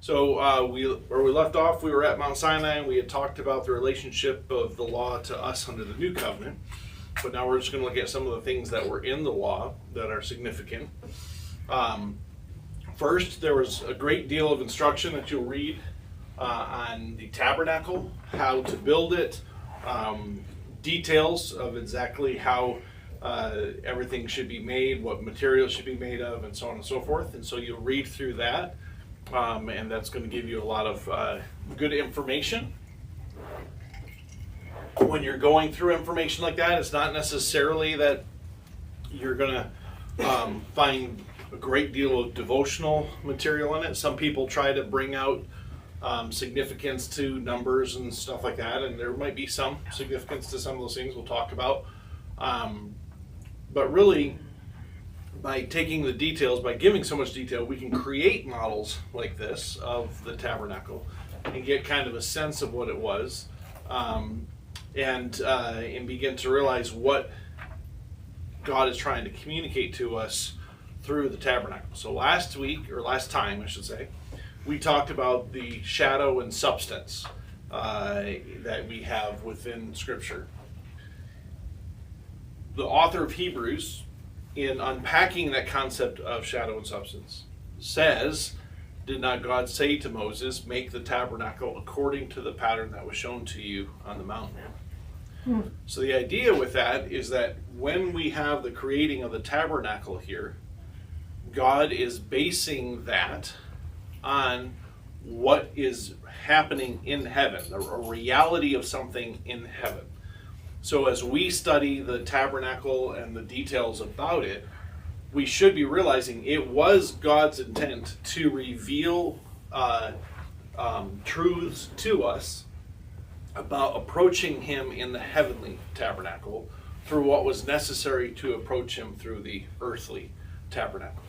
So where we left off, we were at Mount Sinai, and we had talked about the relationship of the law to us under the new covenant. But now we're just going to look at some of the things that were in the law that are significant. First, there was a great deal of instruction that you'll read on the tabernacle, how to build it, details of exactly how everything should be made, what materials should be made of, and so on and so forth. And so you'll read through that, and that's going to give you a lot of good information. When you're going through information like that, it's not necessarily that you're going to find a great deal of devotional material in it. Some people try to bring out significance to numbers and stuff like that, and there might be some significance to some of those things we'll talk about. But really, by taking the details, by giving so much detail, we can create models like this of the tabernacle and get kind of a sense of what it was, and begin to realize what God is trying to communicate to us through the tabernacle. So last time, I should say, we talked about the shadow and substance that we have within Scripture. The author of Hebrews, in unpacking that concept of shadow and substance, says, "Did not God say to Moses, make the tabernacle according to the pattern that was shown to you on the mountain?" So the idea with that is that when we have the creating of the tabernacle here, God is basing that on what is happening in heaven, a reality of something in heaven. So as we study the tabernacle and the details about it, we should be realizing it was God's intent to reveal truths to us about approaching Him in the heavenly tabernacle through what was necessary to approach Him through the earthly tabernacle.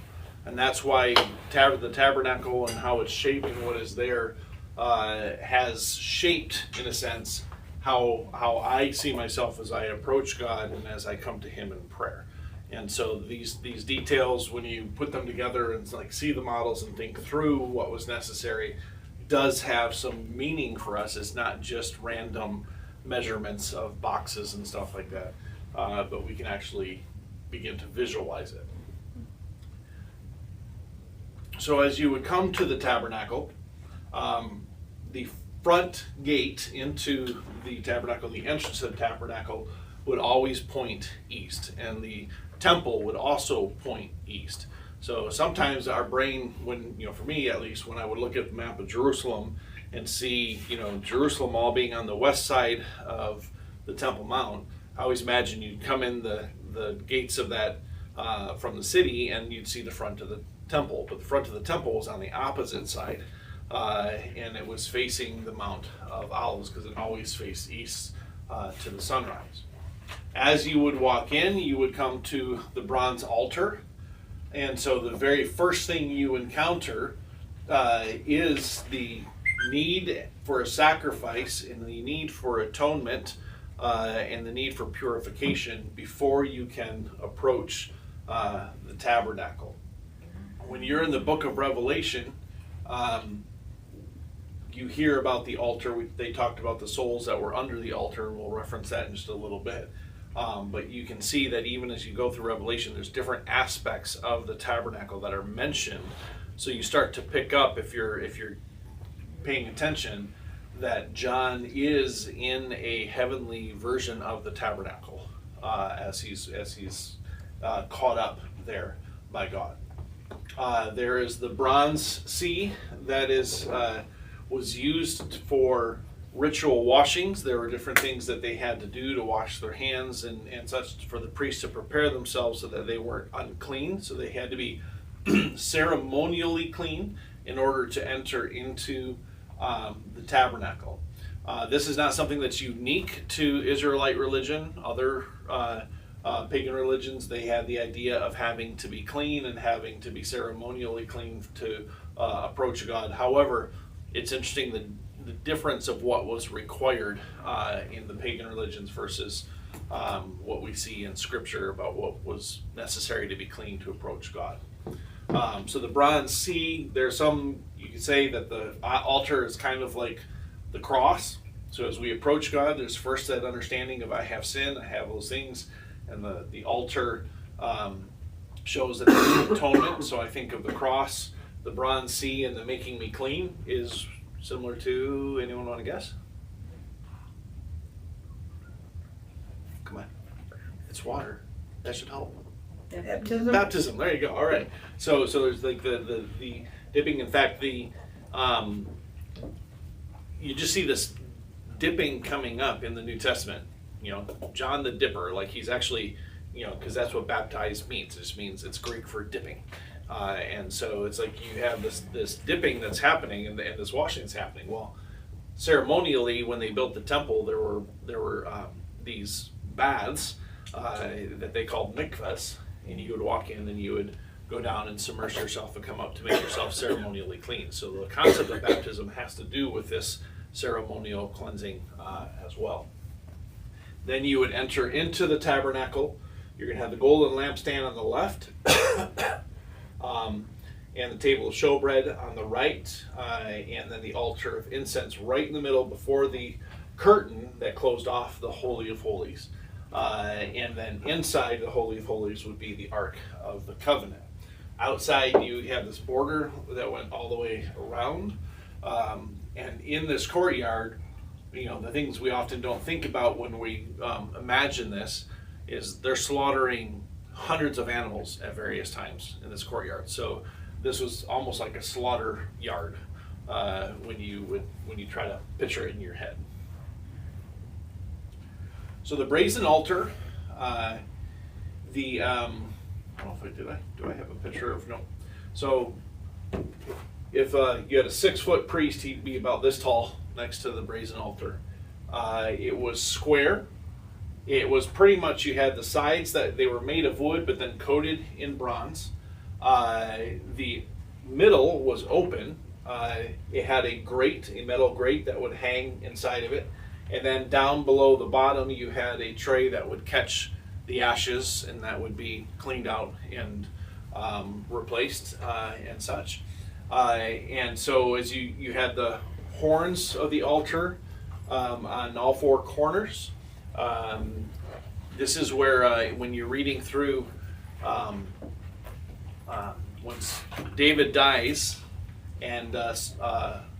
And that's why the tabernacle and how it's shaping what is there has shaped, in a sense, how I see myself as I approach God and as I come to Him in prayer. And so these details, when you put them together and like see the models and think through what was necessary, does have some meaning for us. It's not just random measurements of boxes and stuff like that, but we can actually begin to visualize it. So as you would come to the tabernacle, the front gate into the tabernacle, the entrance of the tabernacle, would always point east, and the temple would also point east. So sometimes our brain, for me at least, when I would look at the map of Jerusalem and see, Jerusalem all being on the west side of the Temple Mount, I always imagine you'd come in the gates of that from the city and you'd see the front of the temple, but the front of the temple was on the opposite side, and it was facing the Mount of Olives because it always faced east to the sunrise. As you would walk in, you would come to the bronze altar, and so the very first thing you encounter is the need for a sacrifice and the need for atonement and the need for purification before you can approach the tabernacle. When you're in the book of Revelation, you hear about the altar. They talked about the souls that were under the altar, and we'll reference that in just a little bit. But you can see that even as you go through Revelation, there's different aspects of the tabernacle that are mentioned. So you start to pick up, if you're paying attention, that John is in a heavenly version of the tabernacle as he's caught up there by God. There is the bronze sea that was used for ritual washings. There were different things that they had to do to wash their hands and such for the priests to prepare themselves so that they weren't unclean. So they had to be ceremonially clean in order to enter into the tabernacle. This is not something that's unique to Israelite religion. Other pagan religions, they had the idea of having to be clean and having to be ceremonially clean to approach God. However, it's interesting the difference of what was required in the pagan religions versus what we see in Scripture about what was necessary to be clean to approach God. So the bronze C, there's some, you could say that the altar is kind of like the cross. So as we approach God, there's first that understanding of I have sin, I have those things, and the altar shows that there's atonement. So I think of the cross, the bronze C, and the making me clean is similar to, anyone want to guess? Come on. It's water. That should help. Baptism. Baptism. There you go. All right. So there's like the dipping. In fact, you just see this dipping coming up in the New Testament. You know, John the Dipper, like he's actually, you know, because that's what baptized means. It just means it's Greek for dipping. And so it's like you have this dipping that's happening and this washing that's happening. Well, ceremonially, when they built the temple, there were these baths that they called mikvahs, and you would walk in and you would go down and submerge yourself and come up to make yourself ceremonially clean. So the concept of baptism has to do with this ceremonial cleansing as well. Then you would enter into the tabernacle. You're going to have the golden lampstand on the left, and the table of showbread on the right, and then the altar of incense right in the middle before the curtain that closed off the Holy of Holies. And then inside the Holy of Holies would be the Ark of the Covenant. Outside you have this border that went all the way around. And in this courtyard, you know, the things we often don't think about when we imagine this is they're slaughtering hundreds of animals at various times in this courtyard. So this was almost like a slaughter yard when you try to picture it in your head. So the brazen altar, I don't know if I did. Do I have a picture of? No. So if you had a 6-foot priest, he'd be about this tall next to the brazen altar. It was square. It was pretty much, you had the sides that they were made of wood, but then coated in bronze. The middle was open. It had a grate, a metal grate that would hang inside of it. And then down below the bottom, you had a tray that would catch the ashes, and that would be cleaned out and replaced and such. And so as you had the horns of the altar on all 4 corners. This is where when you're reading through, once David dies and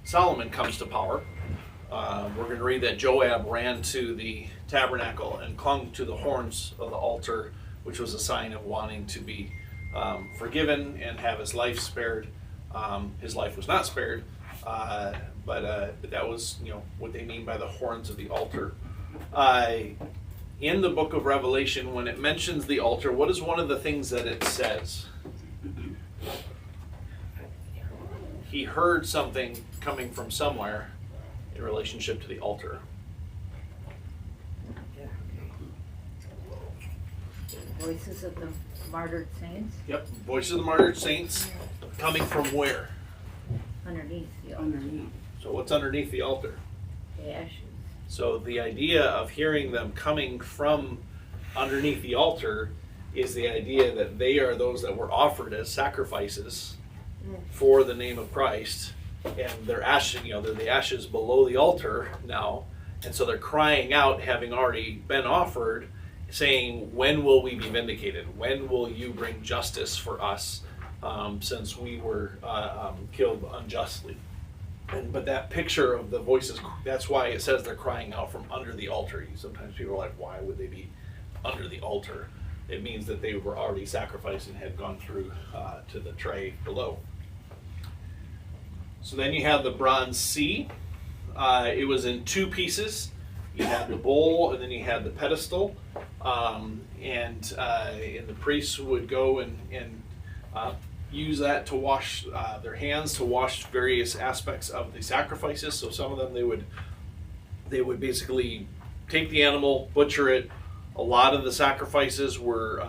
Solomon comes to power, we're going to read that Joab ran to the tabernacle and clung to the horns of the altar, which was a sign of wanting to be forgiven and have his life spared. His life was not spared, but that was, you know, what they mean by the horns of the altar. In the book of Revelation, when it mentions the altar, what is one of the things that it says? He heard something coming from somewhere in relationship to the altar. Voices of the martyred saints. Yep, voices of the martyred saints coming from where? Underneath the altar. So what's underneath the altar? The ashes. So the idea of hearing them coming from underneath the altar is the idea that they are those that were offered as sacrifices for the name of Christ, and they're ashes, you know, they're the ashes below the altar now, and so they're crying out, having already been offered, saying, when will we be vindicated? When will you bring justice for us, since we were killed unjustly? But that picture of the voices, that's why it says they're crying out from under the altar. Sometimes people are like, why would they be under the altar? It means that they were already sacrificed and had gone through to the tray below. So then you have the bronze C. It was in 2 pieces. You had the bowl and then you had the pedestal. And the priests would go and use that to wash their hands, to wash various aspects of the sacrifices. So some of them they would basically take the animal, butcher it. A lot of the sacrifices were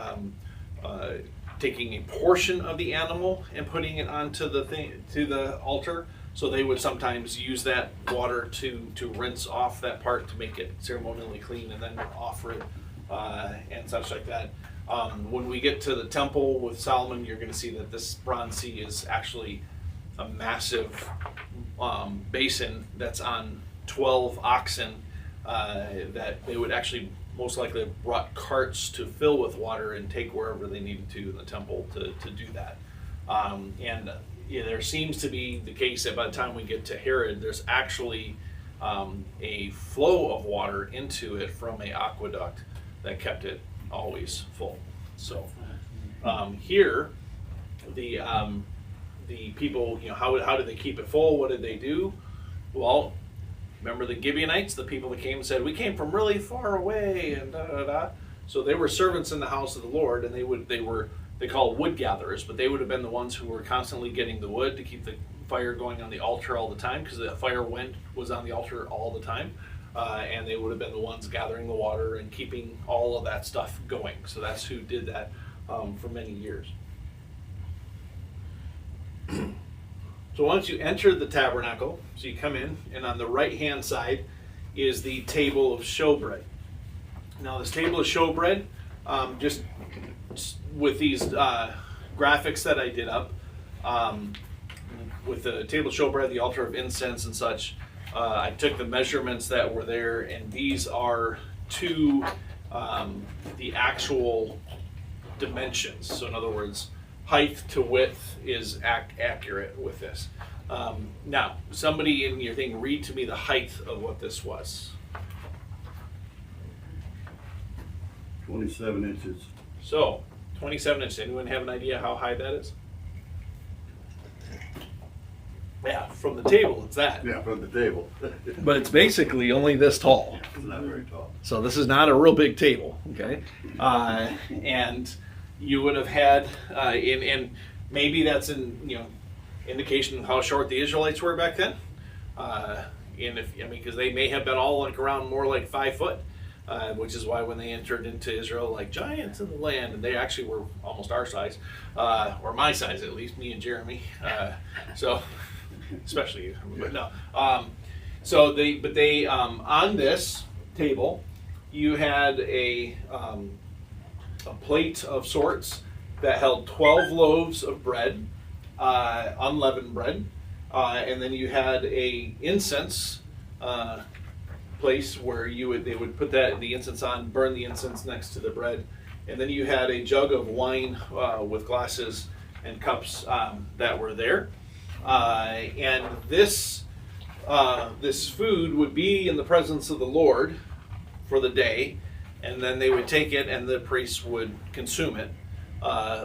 taking a portion of the animal and putting it onto the altar. So they would sometimes use that water to rinse off that part to make it ceremonially clean, and then offer it and such like that. When we get to the temple with Solomon, you're going to see that this bronze sea is actually a massive basin that's on 12 oxen that they would actually most likely have brought carts to fill with water and take wherever they needed to in the temple to do that. There seems to be the case that by the time we get to Herod, there's actually a flow of water into it from an aqueduct that kept it always full. So here, the people, how did they keep it full? What did they do? Well, remember the Gibeonites, the people that came and said, we came from really far away, and da da da. So they were servants in the house of the Lord, and they called wood gatherers, but they would have been the ones who were constantly getting the wood to keep the fire going on the altar all the time, because the fire was on the altar all the time, and they would have been the ones gathering the water and keeping all of that stuff going. So that's who did that for many years. So once you enter the tabernacle, so you come in, and on the right-hand side is the table of showbread. Now this table of showbread, just with these graphics that I did up, with the table of showbread, the altar of incense and such, I took the measurements that were there, and these are to the actual dimensions. So in other words, height to width is accurate with this. Now, somebody in your thing, read to me the height of what this was. 27 inches. So, 27 inches. Anyone have an idea how high that is? Yeah, from the table, it's that. Yeah, from the table. But it's basically only this tall. It's not very tall. So this is not a real big table, okay? And you would have had, and maybe that's an indication of how short the Israelites were back then. Because they may have been all around more like 5 foot, which is why when they entered into Israel, like giants in the land, and they actually were almost our size, or my size at least, me and Jeremy. So, especially you, but no. So they on this table, you had a plate of sorts that held 12 loaves of bread, unleavened bread, and then you had a incense place where they would put the incense on, burn the incense next to the bread, and then you had a jug of wine with glasses and cups that were there, and this food would be in the presence of the Lord for the day, and then they would take it and the priests would consume it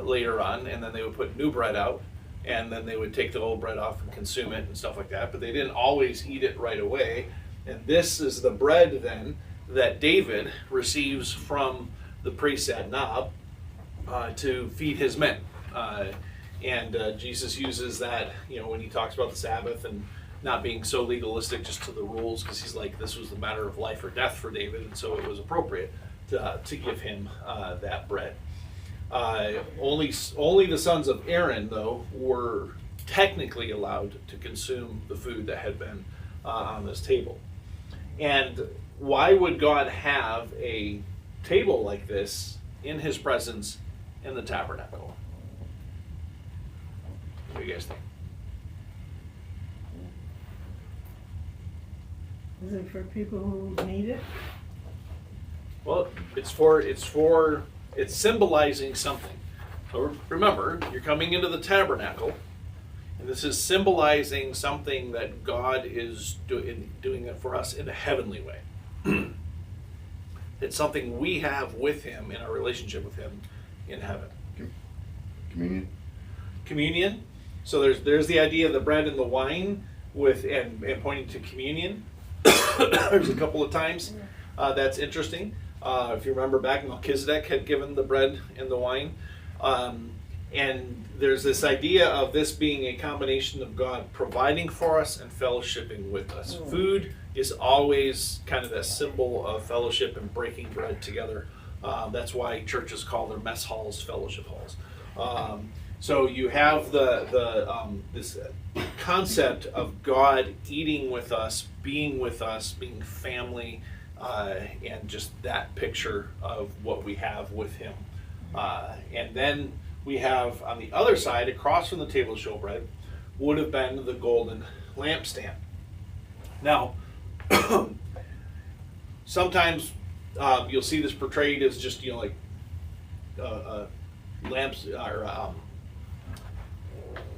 later on, and then they would put new bread out, and then they would take the old bread off and consume it and stuff like that. But they didn't always eat it right away. And this is the bread then that David receives from the priest at Nob to feed his men. And Jesus uses that, when he talks about the Sabbath and not being so legalistic just to the rules, because he's like, this was the matter of life or death for David, and so it was appropriate to give him that bread. Only the sons of Aaron, though, were technically allowed to consume the food that had been on this table. And why would God have a table like this in his presence in the tabernacle? What do you guys think? Is it for people who need it? Well, it's symbolizing something. So remember, you're coming into the tabernacle, and this is symbolizing something that God is doing it for us in a heavenly way. It's something we have with him in our relationship with him in heaven. Communion. Communion. So there's the idea of the bread and the wine and pointing to communion. There's a couple of times that's interesting. If you remember back, Melchizedek had given the bread and the wine. And there's this idea of this being a combination of God providing for us and fellowshipping with us. Food is always kind of that symbol of fellowship and breaking bread together. That's why churches call their mess halls fellowship halls. So you have this concept of God eating with us, being family, and just that picture of what we have with him And then we have on the other side, across from the table of showbread, would have been the golden lampstand. Now, sometimes you'll see this portrayed as just, like lamps or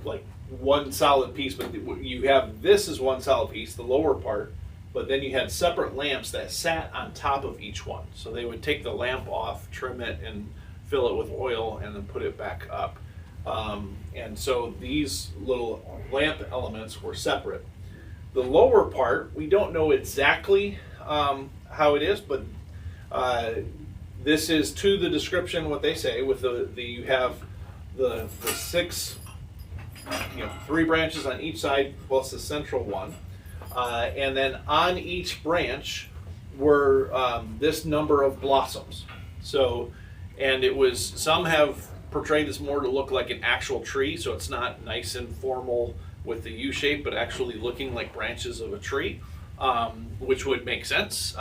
like one solid piece, but you have this as one solid piece, the lower part, but then you had separate lamps that sat on top of each one. So they would take the lamp off, trim it, and fill it with oil, and then put it back up. And so these little lamp elements were separate. The lower part, we don't know exactly how it is, but this is to the description what they say. With the you have the six, 3 branches on each side plus the central one, and then on each branch were this number of blossoms. So, and it was, some have portrayed this more to look like an actual tree, so it's not nice and formal with the U shape, but actually looking like branches of a tree, which would make sense.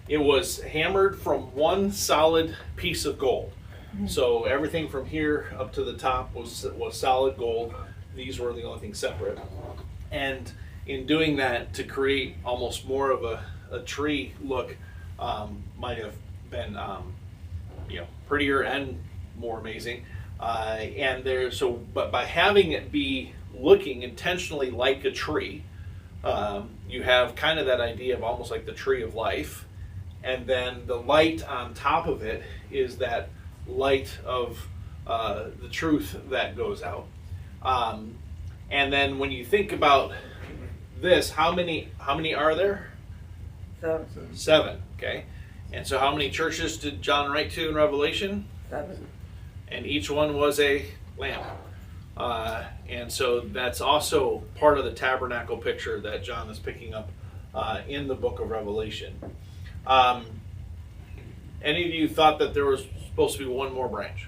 It was hammered from one solid piece of gold. So everything from here up to the top was solid gold. These were the only thing separate. And in doing that, to create almost more of a tree look, might have been prettier and more amazing. But by having it be looking intentionally like a tree, you have kind of that idea of almost like the tree of life. And then the light on top of it is that light of the truth that goes out. And then when you think about this, how many are there? 7. Okay. And so how many churches did John write to in Revelation? 7. And each one was a lamp. And so that's also part of the tabernacle picture that John is picking up in the book of Revelation. Any of you thought that there was supposed to be one more branch?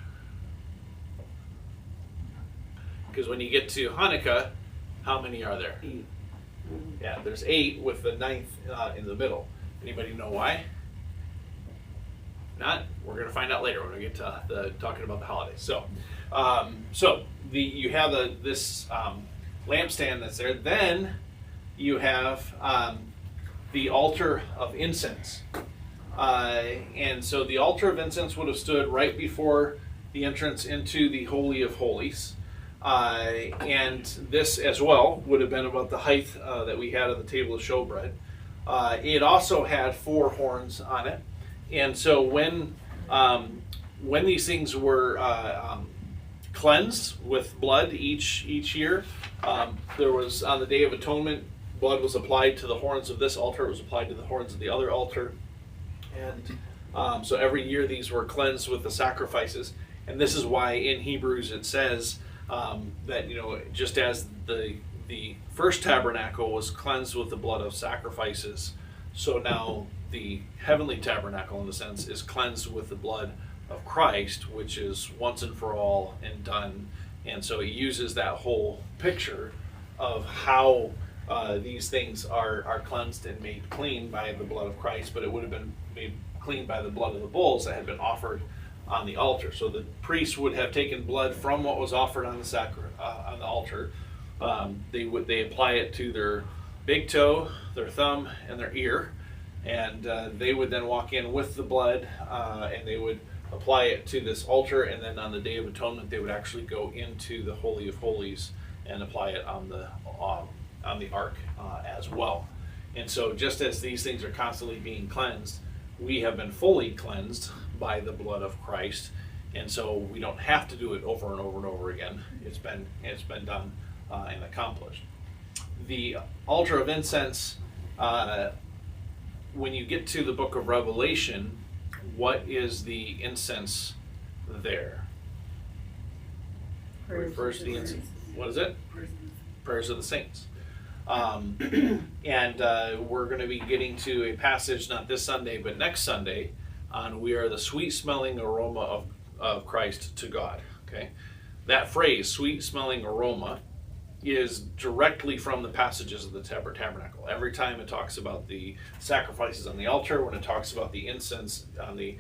Because when you get to Hanukkah, how many are there? 8. Yeah, there's 8 with the 9th in the middle. Anybody know why? Not? We're going to find out later when we get to talking about the holidays. So, you have this lampstand that's there. Then you have the altar of incense. And so the altar of incense would have stood right before the entrance into the Holy of Holies. And this as well would have been about the height that we had on the table of showbread. It also had 4 horns on it. And so when these things were cleansed with blood each year, there was, on the Day of Atonement, blood was applied to the horns of this altar. It was applied to the horns of the other altar. And so every year these were cleansed with the sacrifices. And this is why in Hebrews it says that, just as the first tabernacle was cleansed with the blood of sacrifices, so now the heavenly tabernacle, in a sense, is cleansed with the blood of Christ, which is once and for all and done. And so it uses that whole picture of how these things are cleansed and made clean by the blood of Christ, but it would have been made clean by the blood of the bulls that had been offered on the altar. So the priest would have taken blood from what was offered on the altar. They apply it to their big toe, their thumb, and their ear, and they would then walk in with the blood, and they would apply it to this altar. And then on the Day of Atonement, they would actually go into the Holy of Holies and apply it on the ark as well. And so, just as these things are constantly being cleansed, we have been fully cleansed by the blood of Christ, and so we don't have to do it over and over and over again. It's been done and accomplished. The altar of incense, when you get to the book of Revelation, what is the incense there? Refers to the incense. What is it? Prayers of the saints. And we're going to be getting to a passage, not this Sunday, but next Sunday, on we are the sweet-smelling aroma of Christ to God. Okay, that phrase, sweet-smelling aroma, is directly from the passages of the tabernacle. Every time it talks about the sacrifices on the altar, when it talks about the incense on the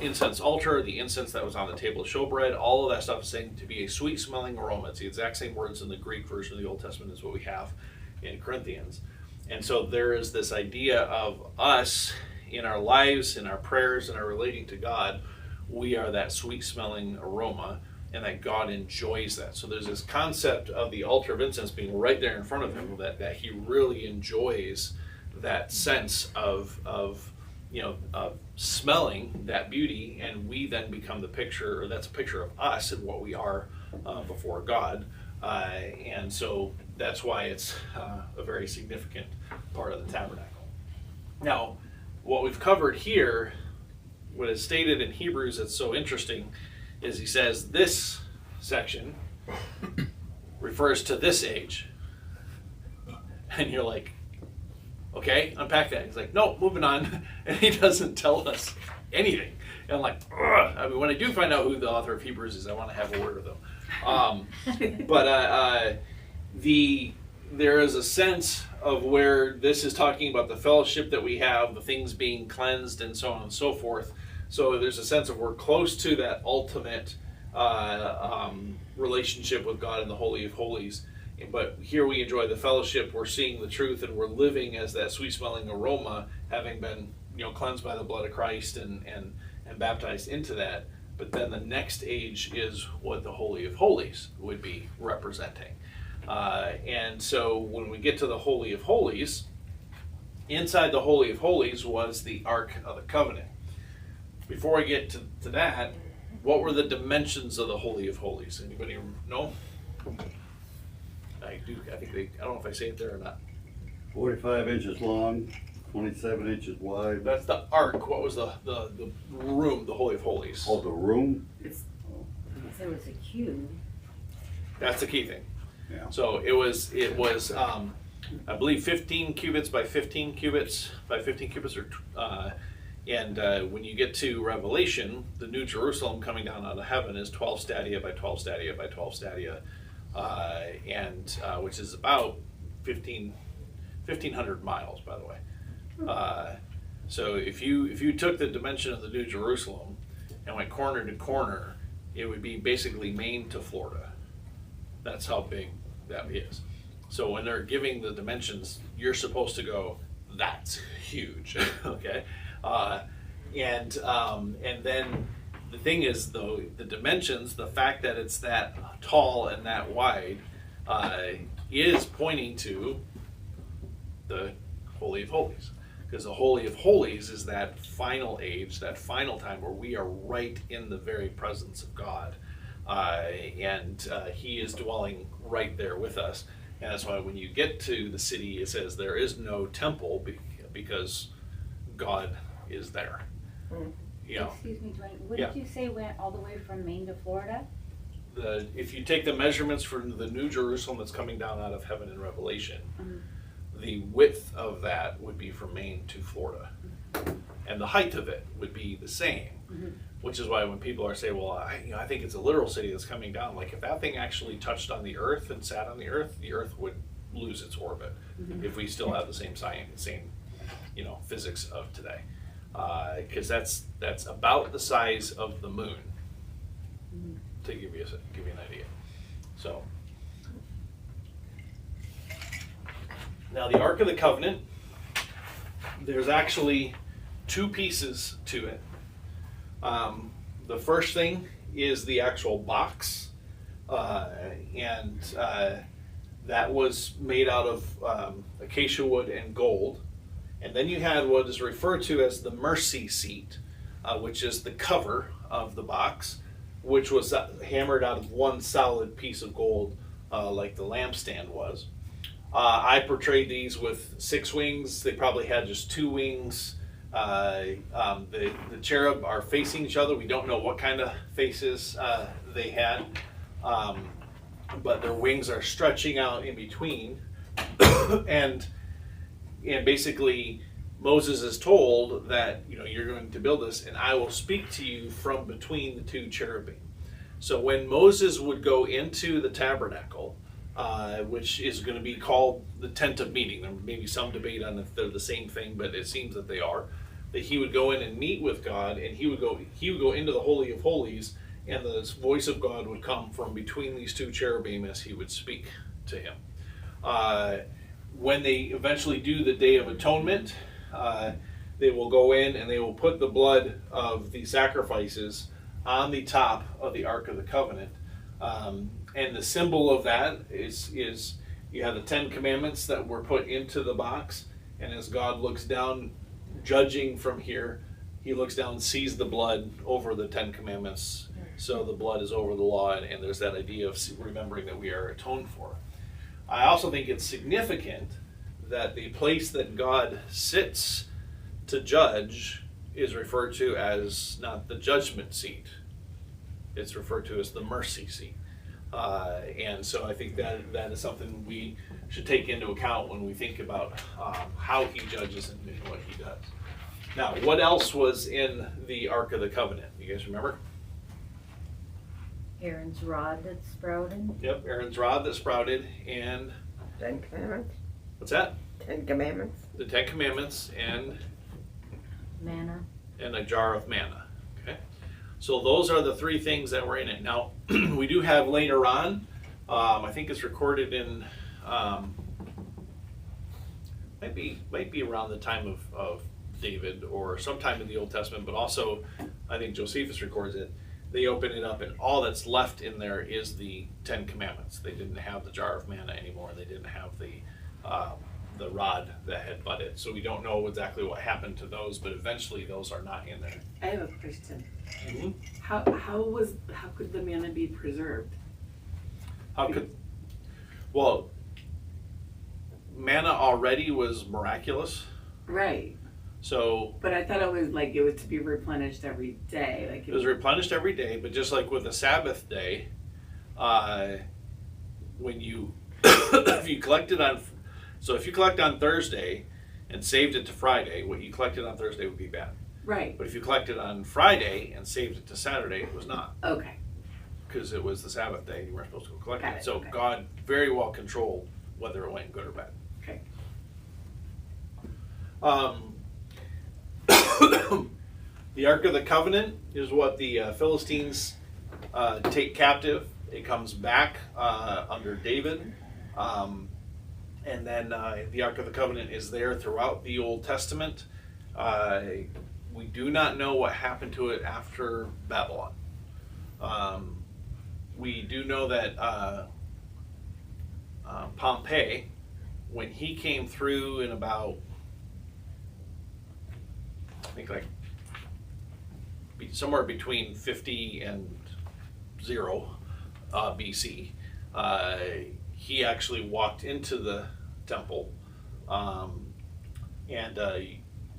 incense altar, the incense that was on the table of showbread, all of that stuff is saying to be a sweet smelling aroma. It's the exact same words in the Greek version of the Old Testament as what we have in Corinthians. And so there is this idea of us in our lives, in our prayers, and our relating to God, we are that sweet smelling aroma, and that God enjoys that. So there's this concept of the altar of incense being right there in front of him, that he really enjoys that sense of smelling that beauty, and we then become the picture, or that's a picture of us and what we are before God. And so that's why it's a very significant part of the tabernacle. Now, what we've covered here, what is stated in Hebrews that's so interesting, is he says this section refers to this age. And you're like, okay, unpack that. He's like, no, moving on. And he doesn't tell us anything. And I'm like, ugh. I mean, when I do find out who the author of Hebrews is, I want to have a word with them. There is a sense of where this is talking about the fellowship that we have, the things being cleansed, and so on and so forth. So there's a sense of we're close to that ultimate relationship with God in the Holy of Holies. But here we enjoy the fellowship, we're seeing the truth, and we're living as that sweet-smelling aroma, having been cleansed by the blood of Christ and baptized into that. But then the next age is what the Holy of Holies would be representing. And so when we get to the Holy of Holies, inside the Holy of Holies was the Ark of the Covenant. Before I get to that, what were the dimensions of the Holy of Holies? Anybody know? I don't know if I say it there or not. 45 inches long, 27 inches wide. That's the Ark. What was the room, the Holy of Holies? Oh, the room? There was a cube. That's the key thing. Yeah. So it was I believe 15 cubits by 15 cubits by 15 cubits, when you get to Revelation, the New Jerusalem coming down out of heaven is 12 stadia by 12 stadia by 12 stadia, which is about 1,500 miles, by the way. So if you took the dimension of the New Jerusalem and went corner to corner, it would be basically Maine to Florida. That's how big that is. So when they're giving the dimensions, you're supposed to go, that's huge, okay? And then the thing is, though, the dimensions, the fact that it's that tall and that wide, is pointing to the Holy of Holies. Because the Holy of Holies is that final age, that final time where we are right in the very presence of God. He is dwelling right there with us. And that's why when you get to the city, it says there is no temple because God is there. Excuse me, Dwayne, what Yeah. did you say went all the way from Maine to Florida? If you take the measurements from the New Jerusalem that's coming down out of heaven in Revelation, the width of that would be from Maine to Florida. And the height of it would be the same. Which is why when people are saying, well, I think it's a literal city that's coming down, like if that thing actually touched on the earth and sat on the earth would lose its orbit if we still have the same science, physics of today. Because that's about the size of the moon, to give you an idea. So now the Ark of the Covenant, there's actually two pieces to it. The first thing is the actual box, that was made out of acacia wood and gold. And then you had what is referred to as the mercy seat, which is the cover of the box, which was hammered out of one solid piece of gold, like the lampstand was. I portrayed these with 6 wings. They probably had just 2 wings. The cherub are facing each other. We don't know what kind of faces they had, but their wings are stretching out in between. and basically Moses is told that you're going to build this, and I will speak to you from between the 2 cherubim. So when Moses would go into the tabernacle, which is going to be called the tent of meeting, there may be some debate on if they're the same thing, but it seems that they are. that he would go in and meet with God, and he would go into the Holy of Holies, and the voice of God would come from between these two cherubim as he would speak to him. When they eventually do the Day of Atonement, they will go in and they will put the blood of the sacrifices on the top of the Ark of the Covenant. And the symbol of that is you have the 10 Commandments that were put into the box, and as God looks down, judging from here, he looks down and sees the blood over the 10 Commandments. So the blood is over the law, and there's that idea of remembering that we are atoned for. I also think it's significant that the place that God sits to judge is referred to as not the judgment seat. It's referred to as the mercy seat. And so I think that is something we should take into account when we think about how he judges and what he does. Now, what else was in the Ark of the Covenant? You guys remember? Aaron's rod that sprouted. Yep, Aaron's rod that sprouted, and 10 Commandments? what's that? 10 Commandments? The 10 Commandments and Manna. a jar of manna. Okay, so those are the three things that were in it. Now, we do have later on, I think it's recorded in, might be around the time of David or sometime in the Old Testament, but also I think Josephus records it. They open it up, and all that's left in there is the 10 Commandments. They didn't have the jar of manna anymore. They didn't have the rod that had budded. So we don't know exactly what happened to those, but eventually those are not in there. I have a question. Mm-hmm. How could the manna be preserved? Well, manna already was miraculous. Right. So But I thought it was to be replenished every day. Like it was replenished every day, but just like with the Sabbath day, when you if you collect on Thursday and saved it to Friday, what you collected on Thursday would be bad. Right. But if you collected on Friday and saved it to Saturday, it was not, Okay. because it was the Sabbath day. You weren't supposed to go collect Got it. it, So okay. God very well controlled whether it went good or bad. Okay. The Ark of the Covenant is what the Philistines take captive. It comes back under David. And then the Ark of the Covenant is there throughout the Old Testament. We do not know what happened to it after Babylon. We do know that Pompey, when he came through in about, I think somewhere between 50 and 0 BC, he actually walked into the temple, and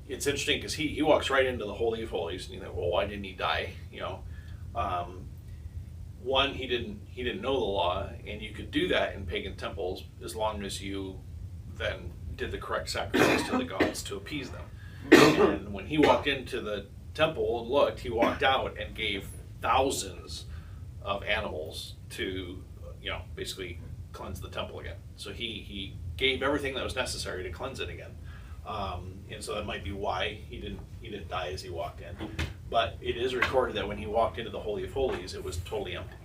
it's interesting because he walks right into the Holy of Holies, and you think, well, why didn't he die? One, he didn't know the law, and you could do that in pagan temples as long as you then did the correct sacrifice to the gods to appease them. And when he walked into the temple and looked, he walked out and gave thousands of animals to, basically cleanse the temple again. So he gave everything that was necessary to cleanse it again. And so that might be why he didn't die as he walked in. But it is recorded that when he walked into the Holy of Holies, it was totally empty.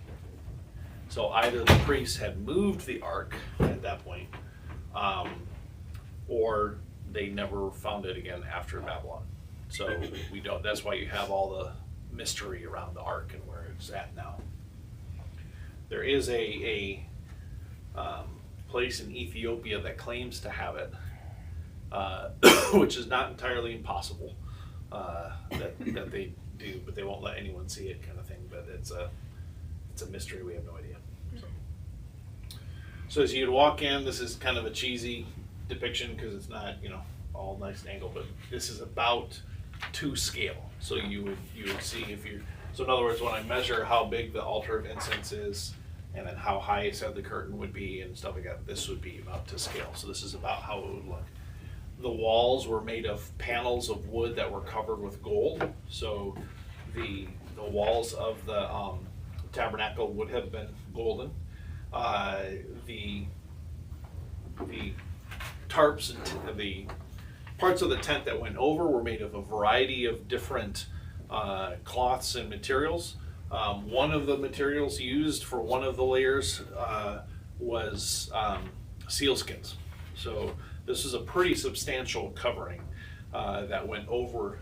So either the priests had moved the ark at that point, or they never found it again after Babylon. So we don't. That's why you have all the mystery around the ark and where it's at now. There is a place in Ethiopia that claims to have it, which is not entirely impossible that they do, but they won't let anyone see it, kind of thing. But it's a mystery. We have no idea. So as you'd walk in, this is kind of a cheesy depiction because it's not all nice and angled, but this is about to scale. So you would see so in other words, when I measure how big the altar of incense is, and then how high I said the curtain would be and stuff like that, this would be about to scale. So this is about how it would look. The walls were made of panels of wood that were covered with gold. So the walls of the tabernacle would have been golden. The tarps and the parts of the tent that went over were made of a variety of different cloths and materials. One of the materials used for one of the layers was sealskins. So this is a pretty substantial covering that went over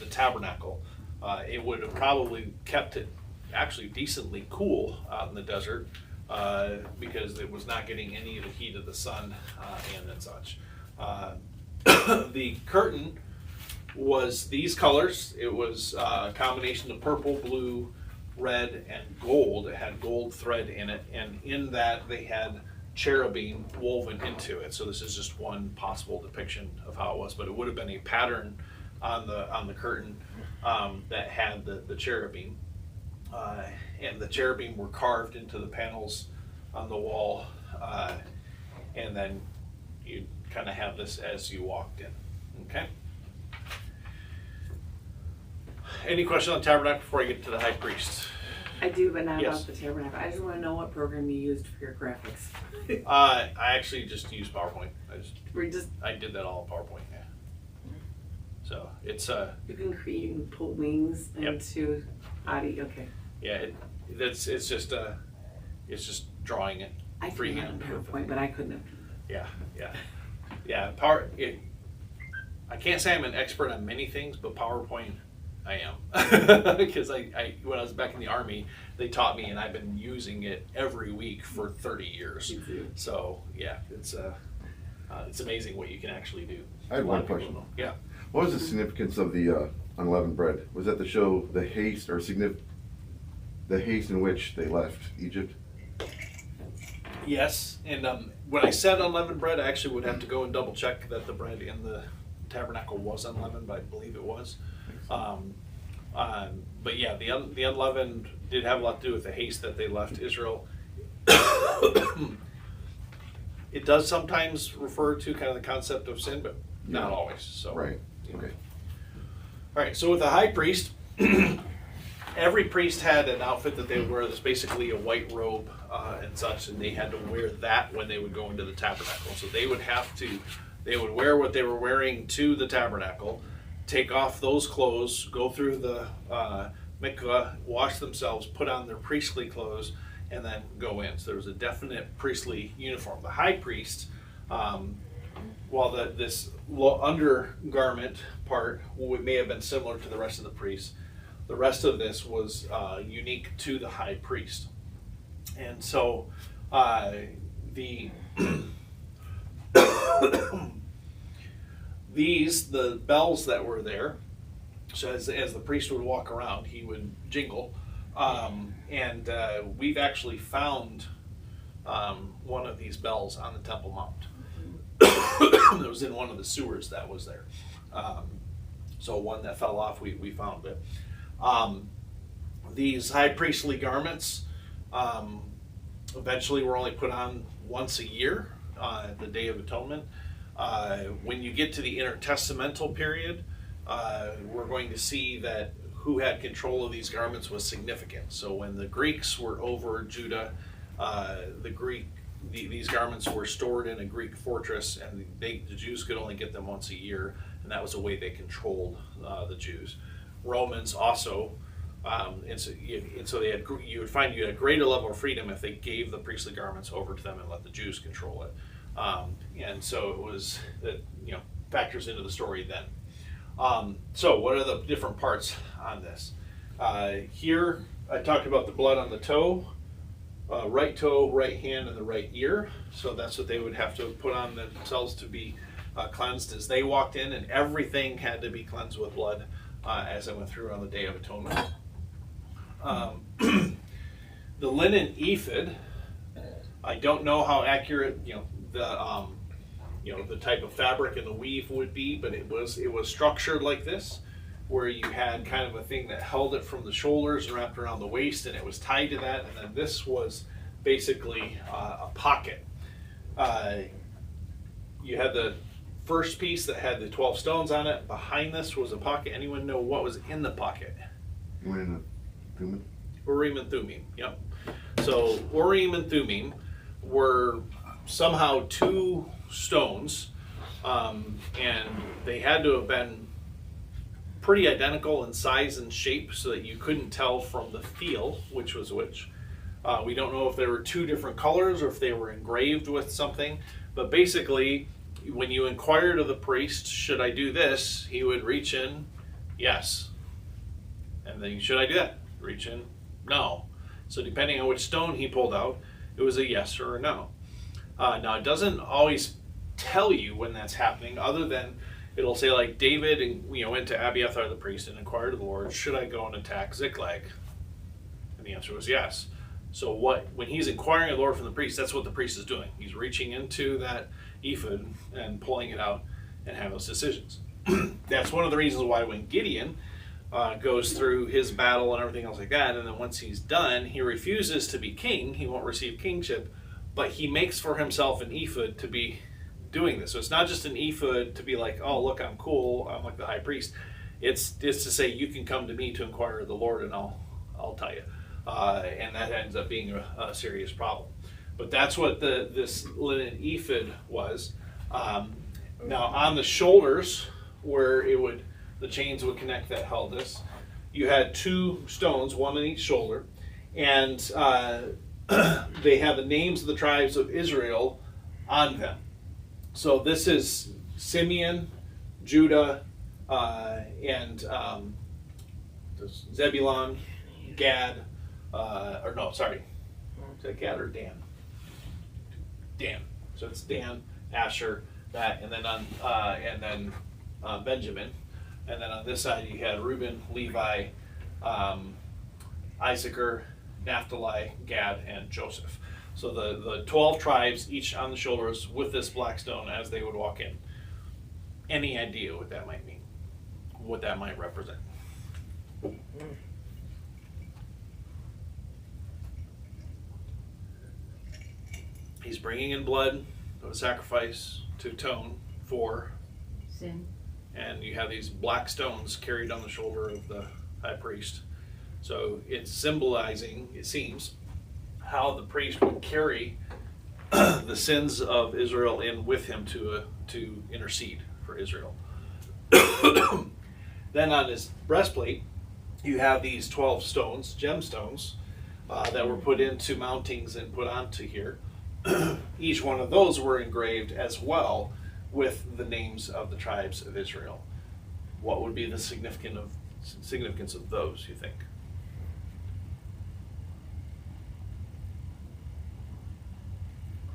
the tabernacle. It would have probably kept it actually decently cool out in the desert because it was not getting any of the heat of the sun and such. The curtain was these colors. It was a combination of purple, blue, red, and gold. It had gold thread in it, and in that they had cherubim woven into it. So this is just one possible depiction of how it was, but it would have been a pattern on the curtain that had the cherubim, and the cherubim were carved into the panels on the wall, and then you kind of have this as you walked in. Okay. Any question on tabernacle before I get to the high priest? I do, but not Yes. about the tabernacle. I just want to know what program you used for your graphics. I actually just use PowerPoint. I I did that all in PowerPoint. Yeah. So it's You can pull wings Yep. into audio. Okay. yeah, it's just drawing it. I can Freehand. have PowerPoint, but I couldn't have. Yeah. I can't say I'm an expert on many things, but PowerPoint I am, because I when I was back in the Army, they taught me, and I've been using it every week for 30 years. Me too. So yeah, it's amazing what you can actually do. I had A lot one of people question. don't. Yeah. What was the significance of the unleavened bread? Was that to show the haste or the haste in which they left Egypt? Yes, and when I said unleavened bread, I actually would have to go and double check that the bread in the tabernacle was unleavened, but I believe it was. But yeah, the unleavened did have a lot to do with the haste that they left Israel. It does sometimes refer to kind of the concept of sin, but not Yeah. always. So Right. Okay. All right, so with the high priest, every priest had an outfit that they would wear that's basically a white robe and such, and they had to wear that when they would go into the tabernacle. So they would wear what they were wearing to the tabernacle, take off those clothes, go through the mikvah, wash themselves, put on their priestly clothes, and then go in. So there was a definite priestly uniform. The high priest, while this undergarment part may have been similar to the rest of the priests, the rest of this was unique to the high priest. And so the the bells that were there, so as the priest would walk around, he would jingle. And we've actually found one of these bells on the Temple Mount. It was in one of the sewers that was there. So one that fell off, we found it. These high priestly garments eventually were only put on once a year, the Day of Atonement. When you get to the intertestamental period, we're going to see that who had control of these garments was significant. So when the Greeks were over Judah, these garments were stored in a Greek fortress, and the Jews could only get them once a year, and that was the way they controlled the Jews. Romans also, and so you would find you had a greater level of freedom if they gave the priestly garments over to them and let the Jews control it. And so it was that factors into the story then. So what are the different parts on this? Here I talked about the blood on the toe. Right toe, right hand, and the right ear. So that's what they would have to put on themselves to be cleansed as they walked in, and everything had to be cleansed with blood as I went through on the Day of Atonement. The linen ephod, I don't know how accurate the type of fabric and the weave would be, but it was structured like this, where you had kind of a thing that held it from the shoulders and wrapped around the waist, and it was tied to that, and then this was basically a pocket. You had the first piece that had the 12 stones on it. Behind this was a pocket. Anyone know what was in the pocket? You went in the Thummim? Urim and Thummim, yep. So Urim and Thummim were somehow two stones And they had to have been pretty identical in size and shape so that you couldn't tell from the feel which was which. We don't know if there were two different colors or if they were engraved with something, but basically, when you inquired of the priest, should I do this? He would reach in, yes. And then, should I do that? Reach in, no. So depending on which stone he pulled out, it was a yes or a no. Now, it doesn't always tell you when that's happening, other than it'll say, like, David went to Abiathar the priest and inquired of the Lord, should I go and attack Ziklag? And the answer was yes. So when he's inquiring of the Lord from the priest, that's what the priest is doing. He's reaching into that ephod and pulling it out and have those decisions. That's one of the reasons why when Gideon goes through his battle and everything else like that, and then once he's done, he refuses to be king. He won't receive kingship, but he makes for himself an ephod to be doing this. So it's not just an ephod to be like, oh, look, I'm cool, I'm like the high priest. It's to say, you can come to me to inquire of the Lord, and I'll tell you. And that ends up being a serious problem. But that's what this linen ephod was. Now on the shoulders, where the chains would connect that held this, you had two stones, one on each shoulder, and they have the names of the tribes of Israel on them. So this is Simeon, Judah, and Zebulun, Gad, is that Gad or Dan? Dan. So it's Dan, Asher, that, and then Benjamin, and then on this side you had Reuben, Levi, Issachar, Naphtali, Gad, and Joseph. So the 12 tribes, each on the shoulders with this black stone as they would walk in. Any idea what that might mean? What that might represent? He's bringing in blood of a sacrifice to atone for Sin. and you have these black stones carried on the shoulder of the high priest. So it's symbolizing, it seems, how the priest would carry the sins of Israel in with him to intercede for Israel. Then on his breastplate, you have these 12 stones, gemstones, that were put into mountings and put onto here. Each one of those were engraved as well with the names of the tribes of Israel. What would be the significance of those, you think?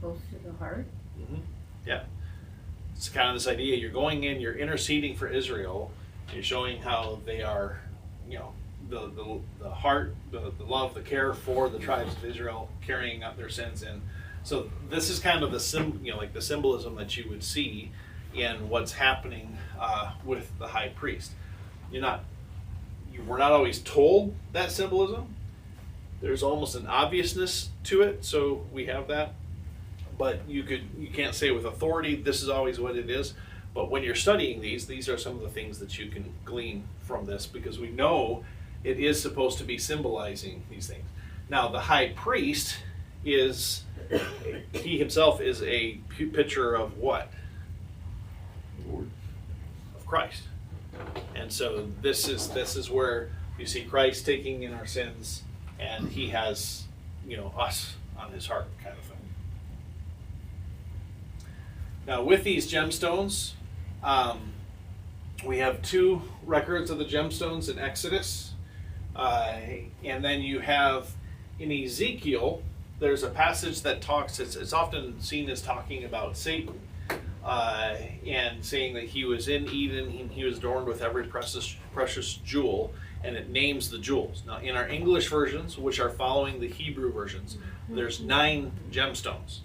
Close to the heart. Mm-hmm. Yeah. It's kind of this idea, you're going in, you're interceding for Israel, you're showing how they are, the heart, the love, the care for the tribes of Israel, carrying out their sins in. So this is kind of the symbolism that you would see in what's happening with the high priest. We're not always told that symbolism. There's almost an obviousness to it, so we have that. But you can't say with authority this is always what it is. But when you're studying these are some of the things that you can glean from this, because we know it is supposed to be symbolizing these things. Now the high priest he himself is a picture of what? Lord. Of Christ. And so this is where you see Christ taking in our sins, and he has, us on his heart, kind of thing. Now with these gemstones, we have two records of the gemstones in Exodus, and then you have in Ezekiel, there's a passage that talks, it's often seen as talking about Satan, and saying that he was in Eden, he was adorned with every precious jewel, and it names the jewels. Now in our English versions, which are following the Hebrew versions, there's 9 gemstones.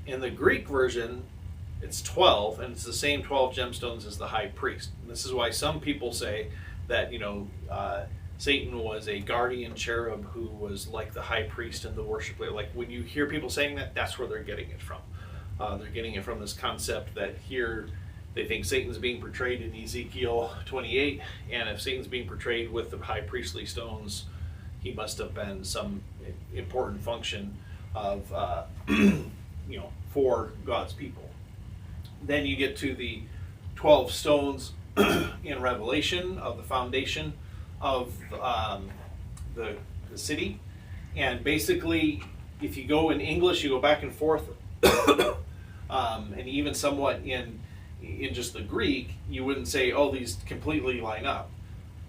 In the Greek version, it's 12, and it's the same 12 gemstones as the high priest. And this is why some people say that, Satan was a guardian cherub who was like the high priest in the worship. Like when you hear people saying that, that's where they're getting it from. They're getting it from this concept that here they think Satan's being portrayed in Ezekiel 28, and if Satan's being portrayed with the high priestly stones, he must have been some important function of, for God's people. Then you get to the 12 stones in Revelation of the foundation of the city. And basically, if you go in English, you go back and forth, and even somewhat in just the Greek, you wouldn't say, oh, these completely line up.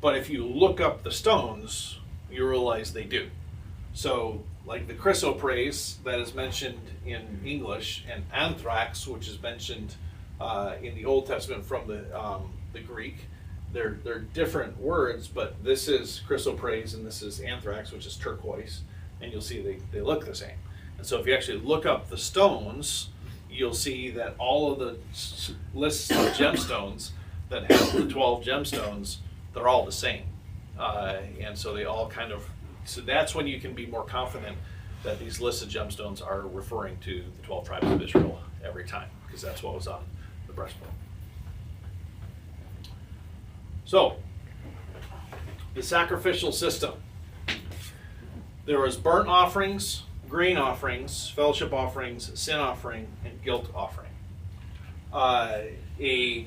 But if you look up the stones, you realize they do. So, like the chrysoprase that is mentioned in English, and anthrax, which is mentioned in the Old Testament from the Greek, they're different words, but this is chrysoprase and this is anthrax, which is turquoise, and you'll see they look the same. And so if you actually look up the stones, you'll see that all of the lists of gemstones that have the 12 gemstones, they're all the same. And so they all kind of, so that's when you can be more confident that these lists of gemstones are referring to the 12 tribes of Israel every time, because that's what was on the breastplate. So, the sacrificial system. There was burnt offerings, grain offerings, fellowship offerings, sin offering, and guilt offering. A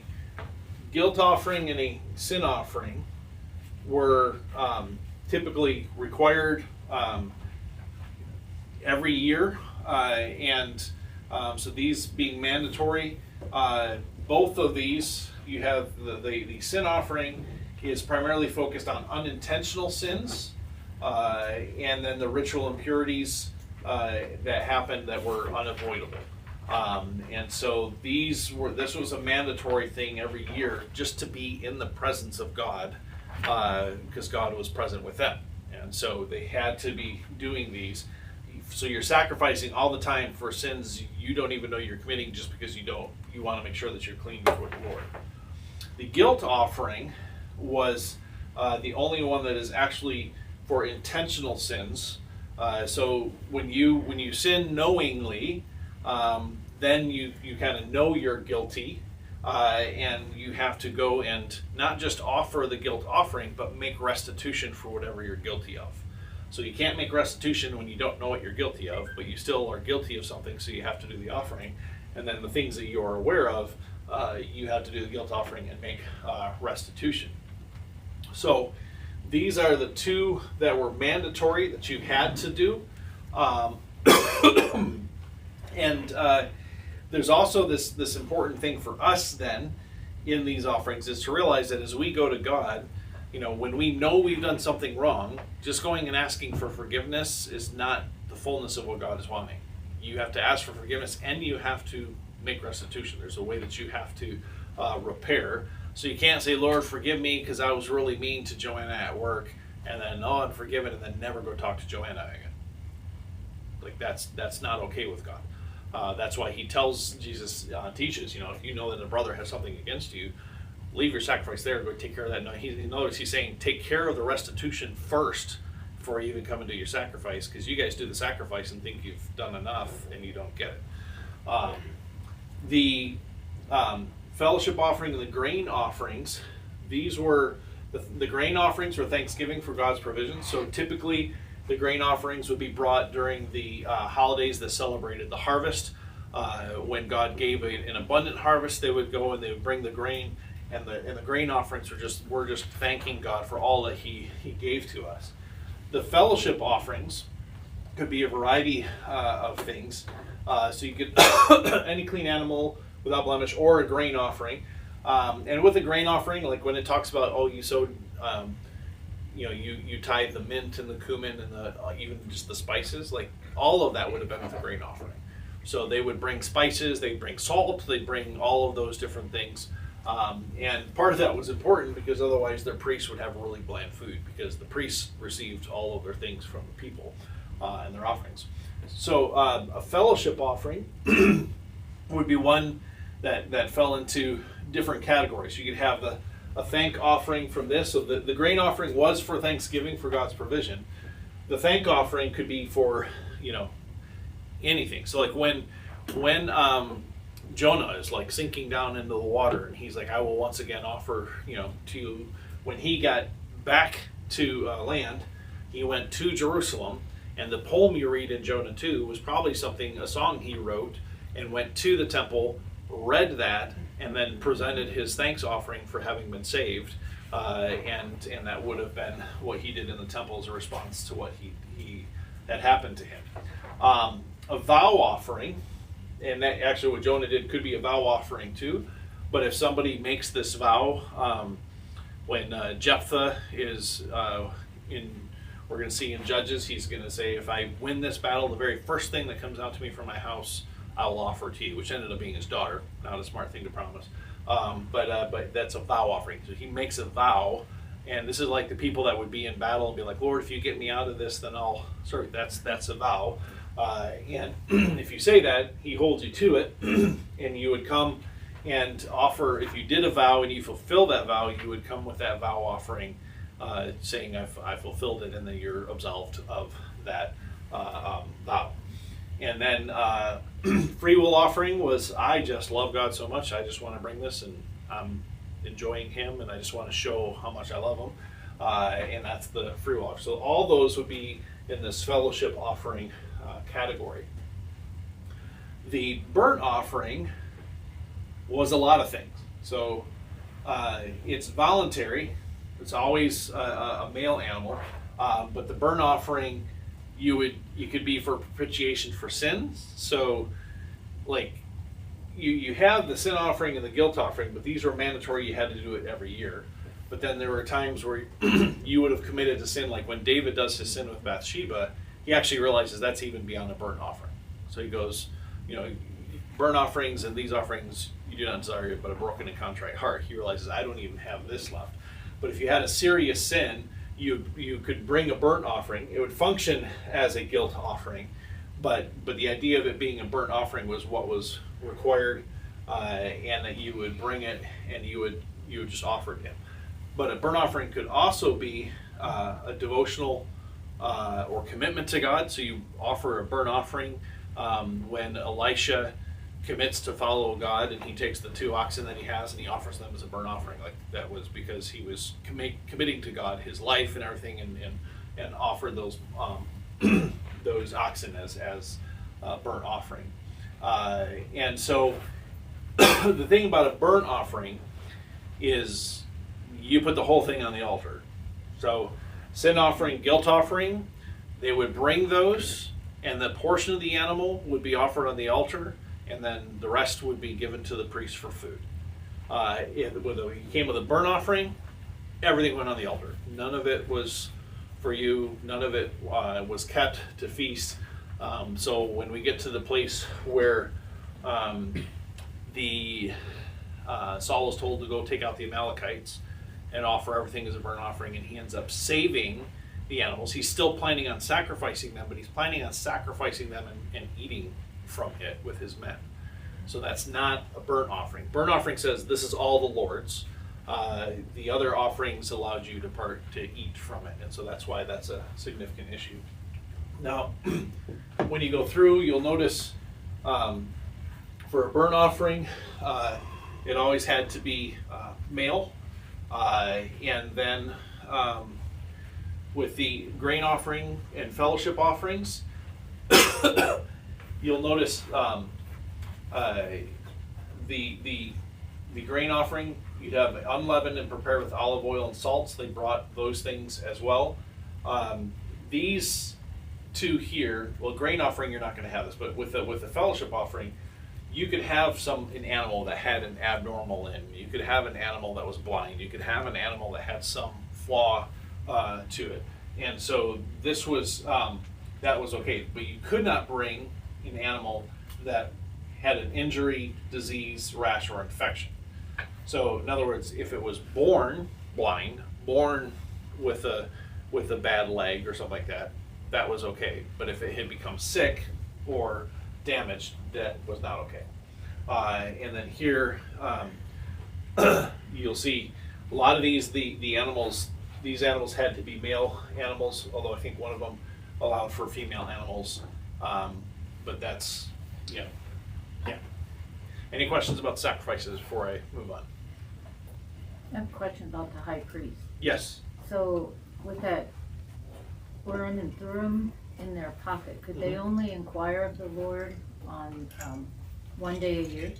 guilt offering and a sin offering were typically required every year, and so these being mandatory. Both of these, you have the sin offering is primarily focused on unintentional sins, and then the ritual impurities that happened that were unavoidable. And so this was a mandatory thing every year, just to be in the presence of God, because God was present with them. And so they had to be doing these. So you're sacrificing all the time for sins you don't even know you're committing, just because you want to make sure that you're clean before the Lord. The guilt offering was the only one that is actually for intentional sins. So when you sin knowingly, then you kind of know you're guilty, and you have to go and not just offer the guilt offering, but make restitution for whatever you're guilty of. So you can't make restitution when you don't know what you're guilty of, but you still are guilty of something, so you have to do the offering. And then the things that you are aware of, you have to do the guilt offering and make restitution. So these are the two that were mandatory that you had to do. And there's also this important thing for us then in these offerings, is to realize that as we go to God, when we know we've done something wrong, just going and asking for forgiveness is not the fullness of what God is wanting. You have to ask for forgiveness, and you have to make restitution. There's a way that you have to repair. So you can't say, Lord, forgive me because I was really mean to Joanna at work, and then, oh, I'm forgiven, and then never go talk to Joanna again. Like that's not okay with God. That's why Jesus teaches, if you know that a brother has something against you, leave your sacrifice there and go take care of that. No, he's saying take care of the restitution first before you even come and do your sacrifice, because you guys do the sacrifice and think you've done enough and you don't get it. The fellowship offering and the grain offerings, these were the grain offerings were thanksgiving for God's provision. So typically the grain offerings would be brought during the holidays that celebrated the harvest. When God gave an abundant harvest, they would go and they would bring the grain. And the grain offerings were just thanking God for all that He gave to us. The fellowship offerings could be a variety of things. So you could any clean animal without blemish, or a grain offering. And with a grain offering, like when it talks about you sowed, you tithe the mint and the cumin and even just the spices, like all of that would have been with a grain offering. So they would bring spices, they'd bring salt, they'd bring all of those different things. And part of that was important because otherwise their priests would have really bland food, because the priests received all of their things from the people and their offerings. So a fellowship offering would be one that fell into different categories. You could have a thank offering from this. So the grain offering was for thanksgiving for God's provision. The thank offering could be for anything. So like when Jonah is like sinking down into the water, and he's like, I will once again offer, to you. When he got back to land, he went to Jerusalem, and the poem you read in Jonah 2 was probably a song he wrote, and went to the temple, read that, and then presented his thanks offering for having been saved. And that would have been what he did in the temple as a response to what he had happened to him. A vow offering, and that actually what Jonah did could be a vow offering too. But if somebody makes this vow, when Jephthah is we're going to see in Judges, he's going to say, if I win this battle, the very first thing that comes out to me from my house, I will offer to you, which ended up being his daughter. Not a smart thing to promise. But that's a vow offering. So he makes a vow, and this is like the people that would be in battle and be like, Lord, if you get me out of this, then that's a vow. And if you say that, he holds you to it, and you would come and offer, if you did a vow and you fulfill that vow, you would come with that vow offering, saying, I fulfilled it, and then you're absolved of that vow. And then free will offering was, I just love God so much, I just want to bring this, and I'm enjoying him, and I just want to show how much I love him. And that's the free will offering. So all those would be in this fellowship offering category. The burnt offering was a lot of things. So it's voluntary. It's always a male animal. But the burnt offering, you could be for propitiation for sins. So like you have the sin offering and the guilt offering, but these were mandatory. You had to do it every year. But then there were times where you would have committed to sin, like when David does his sin with Bathsheba, he actually realizes that's even beyond a burnt offering. So he goes, burnt offerings and these offerings you do not desire, but a broken and contrite heart. He realizes, I don't even have this left. But if you had a serious sin, you could bring a burnt offering. It would function as a guilt offering, but the idea of it being a burnt offering was what was required, and that you would bring it and you would just offer it to him. But a burnt offering could also be a devotional or commitment to God. So you offer a burnt offering when Elisha commits to follow God, and he takes the 2 oxen that he has and he offers them as a burnt offering. Like that was because he was committing to God his life and everything, and offered those those oxen as burnt offering. And so the thing about a burnt offering is you put the whole thing on the altar. So sin offering, guilt offering, they would bring those, and the portion of the animal would be offered on the altar, and then the rest would be given to the priest for food. If you came with a burnt offering, everything went on the altar. None of it was for you. None of it was kept to feast. So when we get to the place where Saul is told to go take out the Amalekites and offer everything as a burnt offering, and he ends up saving the animals. He's still planning on sacrificing them, but he's planning on sacrificing them and eating from it with his men. So that's not a burnt offering. Burnt offering says this is all the Lord's. The other offerings allowed you to eat from it, and so that's why that's a significant issue. Now, when you go through, you'll notice for a burnt offering, it always had to be male, and then with the grain offering and fellowship offerings, you'll notice the grain offering, you'd have unleavened and prepared with olive oil and salts. They brought those things as well. These 2 here, well, grain offering you're not going to have this, but with the fellowship offering, you could have an animal that had an abnormal limb. You could have an animal that was blind. You could have an animal that had some flaw to it. And so this was that was okay, but you could not bring an animal that had an injury, disease, rash, or infection. So in other words, if it was born blind, born with a bad leg or something like that, that was okay. But if it had become sick or damaged, that was not okay. And then here you'll see a lot of the animals. These animals had to be male animals, although I think one of them allowed for female animals. But that's, yeah. Any questions about sacrifices before I move on? I have a question about the high priest. Yes. So with that Urim and Thummim in their pocket, could they only inquire of the Lord on 1 day a year?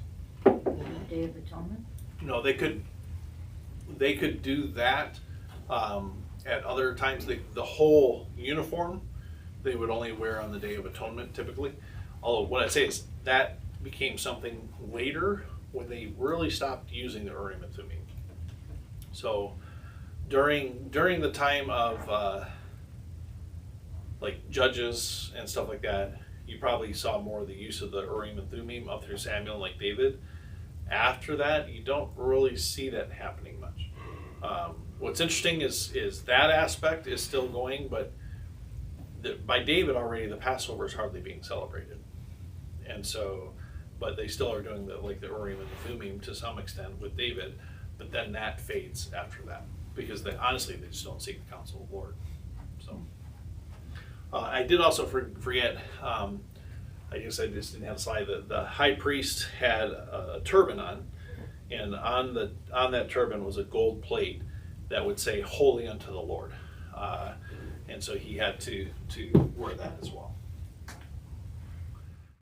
Day of Atonement? No, they could do that at other times. The whole uniform they would only wear on the Day of Atonement typically. Although what I say is that became something later when they really stopped using the Urim and Thummim. So during the time of like judges and stuff like that, you probably saw more of the use of the Urim and Thummim up through Samuel, like David. After that, you don't really see that happening much. What's interesting is that aspect is still going, but by David already, the Passover is hardly being celebrated, and so, but they still are doing the Urim and the Thummim to some extent with David, but then that fades after that because honestly they just don't seek the counsel of the Lord. So I did also forget. I guess I just didn't have a slide. The high priest had a turban on, and on that turban was a gold plate that would say "Holy unto the Lord," and so he had to wear that as well.